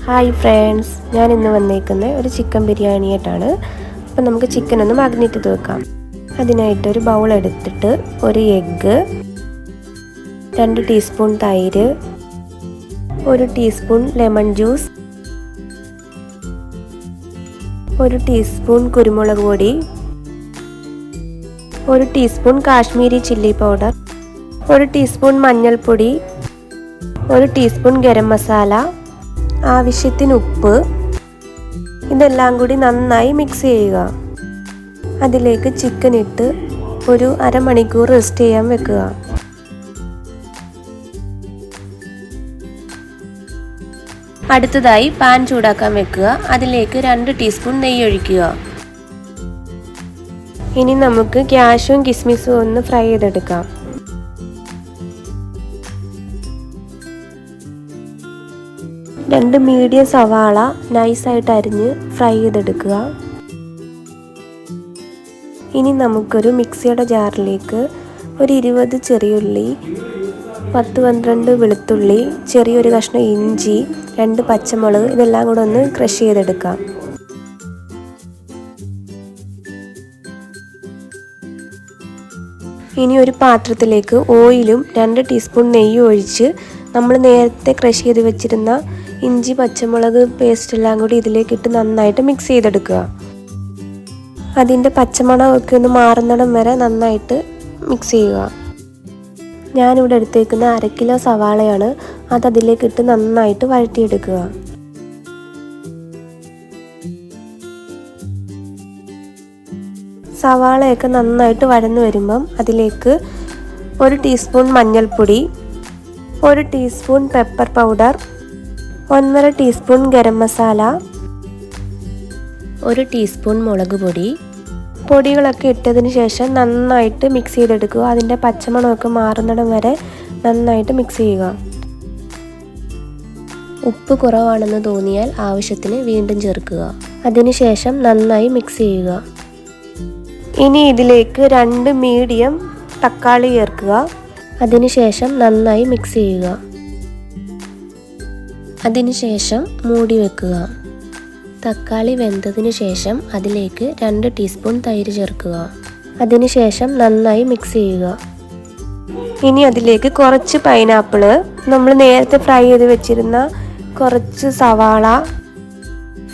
Hi friends, ഞാൻ ഇന്ന് വന്നേക്കുന്നത് ഒരു ചിക്കൻ ബിരിയാണി ആയിട്ടാണ്. അപ്പം നമുക്ക് ചിക്കൻ ഒന്ന് മാഗ്നേറ്റ് ചെയ്ത് വെക്കാം. അതിനായിട്ട് ഒരു ബൗൾ എടുത്തിട്ട് ഒരു എഗ്ഗ്, 2 ടീസ്പൂൺ തൈര്, 1 ടീസ്പൂൺ ലെമൺ ജ്യൂസ്, 1 ടീസ്പൂൺ കുരുമുളക് പൊടി, 1 teaspoon Kashmiri chilli powder, 1 teaspoon മഞ്ഞൾപ്പൊടി, 1 ടീസ്പൂൺ ഗരം മസാല, ആവശ്യത്തിന് ഉപ്പ്. ഇതെല്ലാം കൂടി നന്നായി മിക്സ് ചെയ്യുക. അതിലേക്ക് ചിക്കൻ ഇട്ട് ഒരു അരമണിക്കൂർ റെസ്റ്റ് ചെയ്യാൻ വെക്കുക. അടുത്തതായി പാൻ ചൂടാക്കാൻ വെക്കുക. അതിലേക്ക് 2 ടീസ്പൂൺ നെയ്യ് ഒഴിക്കുക. ഇനി നമുക്ക് ക്യാഷ്യൂം കിസ്മിസും ഒന്ന് ഫ്രൈ ചെയ്തെടുക്കാം. രണ്ട് മീഡിയം സവാള നൈസായിട്ട് അരിഞ്ഞ് ഫ്രൈ ചെയ്തെടുക്കുക. ഇനി നമുക്കൊരു മിക്സിയുടെ ജാറിലേക്ക് ഒരു 20 ചെറിയുള്ളി, 10-12 വെളുത്തുള്ളി, ചെറിയൊരു കഷ്ണം ഇഞ്ചി, 2 പച്ചമുളക് ഇതെല്ലാം കൂടെ ഒന്ന് ക്രഷ് ചെയ്തെടുക്കാം. ഇനി ഒരു പാത്രത്തിലേക്ക് ഓയിലും 2 ടീസ്പൂൺ നെയ്യും ഒഴിച്ച് നമ്മൾ നേരത്തെ ക്രഷ് ചെയ്ത് വെച്ചിരുന്ന ഇഞ്ചി പച്ചമുളക് പേസ്റ്റ് എല്ലാം കൂടി ഇതിലേക്കിട്ട് നന്നായിട്ട് മിക്സ് ചെയ്തെടുക്കുക. അതിൻ്റെ പച്ചമണമൊക്കെ ഒന്ന് മാറുന്നിടം വരെ നന്നായിട്ട് മിക്സ് ചെയ്യുക. ഞാനിവിടെ എടുത്തേക്കുന്ന 1/2 കിലോ സവാളയാണ്. അത് അതിലേക്കിട്ട് നന്നായിട്ട് വഴറ്റിയെടുക്കുക. സവാളയൊക്കെ നന്നായിട്ട് വഴന്നു വരുമ്പം അതിലേക്ക് 1 ടീസ്പൂൺ മഞ്ഞൾപ്പൊടി, 1 teaspoon pepper powder, 1/2 teaspoon garam masala, 1 teaspoon മുളക് പൊടി. പൊടികളൊക്കെ ഇട്ടതിന് ശേഷം നന്നായിട്ട് മിക്സ് ചെയ്തെടുക്കുക. അതിൻ്റെ പച്ചമണമൊക്കെ മാറുന്നിടം വരെ നന്നായിട്ട് മിക്സ് ചെയ്യുക. ഉപ്പ് കുറവാണെന്ന് തോന്നിയാൽ ആവശ്യത്തിന് വീണ്ടും ചേർക്കുക. അതിനുശേഷം നന്നായി മിക്സ് ചെയ്യുക. ഇനി ഇതിലേക്ക് 2 മീഡിയം തക്കാളി ചേർക്കുക. അതിനുശേഷം നന്നായി മിക്സ് ചെയ്യുക. അതിനുശേഷം മൂടി വെക്കുക. തക്കാളി വെന്തതിന് ശേഷം അതിലേക്ക് 2 ടീസ്പൂൺ തൈര് ചേർക്കുക. അതിനുശേഷം നന്നായി മിക്സ് ചെയ്യുക. ഇനി അതിലേക്ക് കുറച്ച് പൈനാപ്പിള്, നമ്മൾ നേരത്തെ ഫ്രൈ ചെയ്ത് വെച്ചിരുന്ന കുറച്ച് സവാള,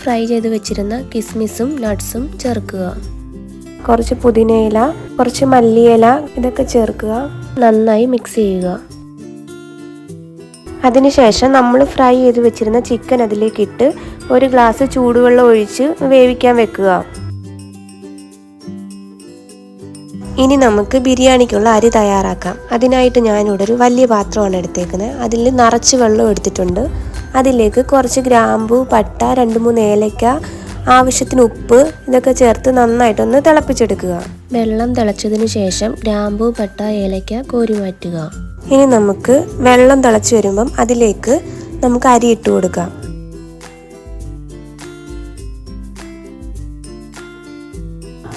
ഫ്രൈ ചെയ്ത് വെച്ചിരുന്ന കിസ്മിസും നട്ട്സും ചേർക്കുക. കുറച്ച് പുതിനയില, കുറച്ച് മല്ലിയില ഇതൊക്കെ ചേർക്കുക. നന്നായി മിക്സ് ചെയ്യുക. അതിനുശേഷം നമ്മൾ ഫ്രൈ ചെയ്ത് വെച്ചിരുന്ന ചിക്കൻ അതിലേക്കിട്ട് 1 ഗ്ലാസ് ചൂടുവെള്ളം ഒഴിച്ച് വേവിക്കാൻ വെക്കുക. ഇനി നമുക്ക് ബിരിയാണിക്കുള്ള അരി തയ്യാറാക്കാം. അതിനായിട്ട് ഞാനിവിടെ ഒരു വലിയ പാത്രമാണ് എടുത്തേക്കുന്നത്. അതിൽ നിറച്ച് വെള്ളം എടുത്തിട്ടുണ്ട്. അതിലേക്ക് കുറച്ച് ഗ്രാമ്പു, പട്ട, 2-3 ഏലക്ക, ആവശ്യത്തിന് ഉപ്പ് ഇതൊക്കെ ചേർത്ത് നന്നായിട്ടൊന്ന് തിളപ്പിച്ചെടുക്കുക. വെള്ളം തിളച്ചതിന് ശേഷം ഗ്രാമ്പു, പട്ട, ഏലക്ക കോരി മാറ്റുക. ഇനി നമുക്ക് വെള്ളം തിളച്ച് വരുമ്പം അതിലേക്ക് നമുക്ക് അരി ഇട്ട് കൊടുക്കാം.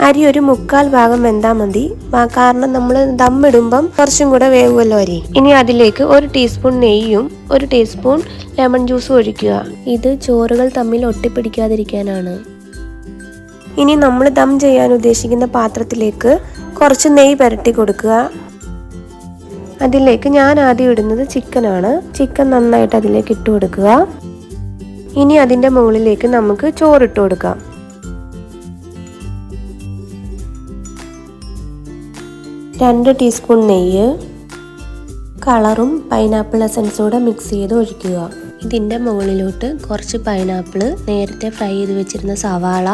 അരി ഒരു 1/4 ഭാഗം വെന്താൽ മതി. കാരണം നമ്മൾ ദമ്മിടുമ്പം കുറച്ചും കൂടെ വേവുമല്ലോ അരി. ഇനി അതിലേക്ക് 1 ടീസ്പൂൺ നെയ്യും 1 ടീസ്പൂൺ ലെമൺ ജ്യൂസും ഒഴിക്കുക. ഇത് ചോറുകൾ തമ്മിൽ ഒട്ടിപ്പിടിക്കാതിരിക്കാനാണ്. ഇനി നമ്മൾ ദം ചെയ്യാൻ ഉദ്ദേശിക്കുന്ന പാത്രത്തിലേക്ക് കുറച്ച് നെയ്യ് പുരട്ടി കൊടുക്കുക. അതിലേക്ക് ഞാൻ ആദ്യം ഇടുന്നത് ചിക്കനാണ്. ചിക്കൻ നന്നായിട്ട് അതിലേക്ക് ഇട്ട് കൊടുക്കുക. ഇനി അതിൻ്റെ മുകളിലേക്ക് നമുക്ക് ചോറിട്ട് കൊടുക്കാം. രണ്ട് ടീസ്പൂൺ നെയ്യ്, കളറും പൈനാപ്പിൾ എസൻസും കൂടെ മിക്സ് ചെയ്ത് ഒഴിക്കുക. ഇതിൻ്റെ മുകളിലോട്ട് കുറച്ച് പൈനാപ്പിൾ, നേരത്തെ ഫ്രൈ ചെയ്ത് വെച്ചിരുന്ന സവാള,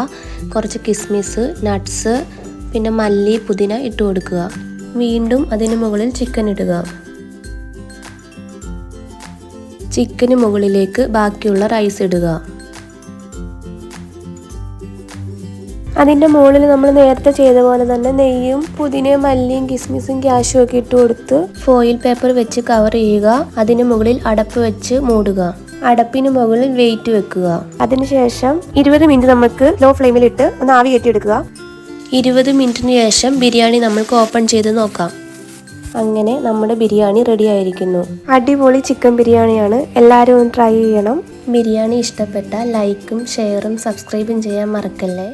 കുറച്ച് കിസ്മിസ്, നട്ട്സ്, പിന്നെ മല്ലി, പുതിന ഇട്ട് കൊടുക്കുക. വീണ്ടും അതിന് മുകളിൽ ചിക്കൻ ഇടുക. ചിക്കന് മുകളിലേക്ക് ബാക്കിയുള്ള റൈസ് ഇടുക. അതിൻ്റെ മുകളിൽ നമ്മൾ നേരത്തെ ചെയ്ത പോലെ തന്നെ നെയ്യും പുതിനയും മല്ലിയും കിസ്മിസും ക്യാഷ്യും ഒക്കെ ഇട്ട് കൊടുത്ത് ഫോയിൽ പേപ്പർ വെച്ച് കവർ ചെയ്യുക. അതിന് മുകളിൽ അടപ്പ് വെച്ച് മൂടുക. അടപ്പിന് മുകളിൽ വെയിറ്റ് വെക്കുക. അതിനുശേഷം 20 മിനിറ്റ് നമുക്ക് ലോ ഫ്ലെയിമിലിട്ട് ഒന്ന് ആവി കയറ്റിയെടുക്കുക. 20 മിനിറ്റിന് ശേഷം ബിരിയാണി നമുക്ക് ഓപ്പൺ ചെയ്ത് നോക്കാം. അങ്ങനെ നമ്മുടെ ബിരിയാണി റെഡി ആയിരിക്കുന്നു. അടിപൊളി ചിക്കൻ ബിരിയാണിയാണ്. എല്ലാവരും ഒന്ന് ട്രൈ ചെയ്യണം. ബിരിയാണി ഇഷ്ടപ്പെട്ടാൽ ലൈക്കും ഷെയറും സബ്സ്ക്രൈബും ചെയ്യാൻ മറക്കല്ലേ.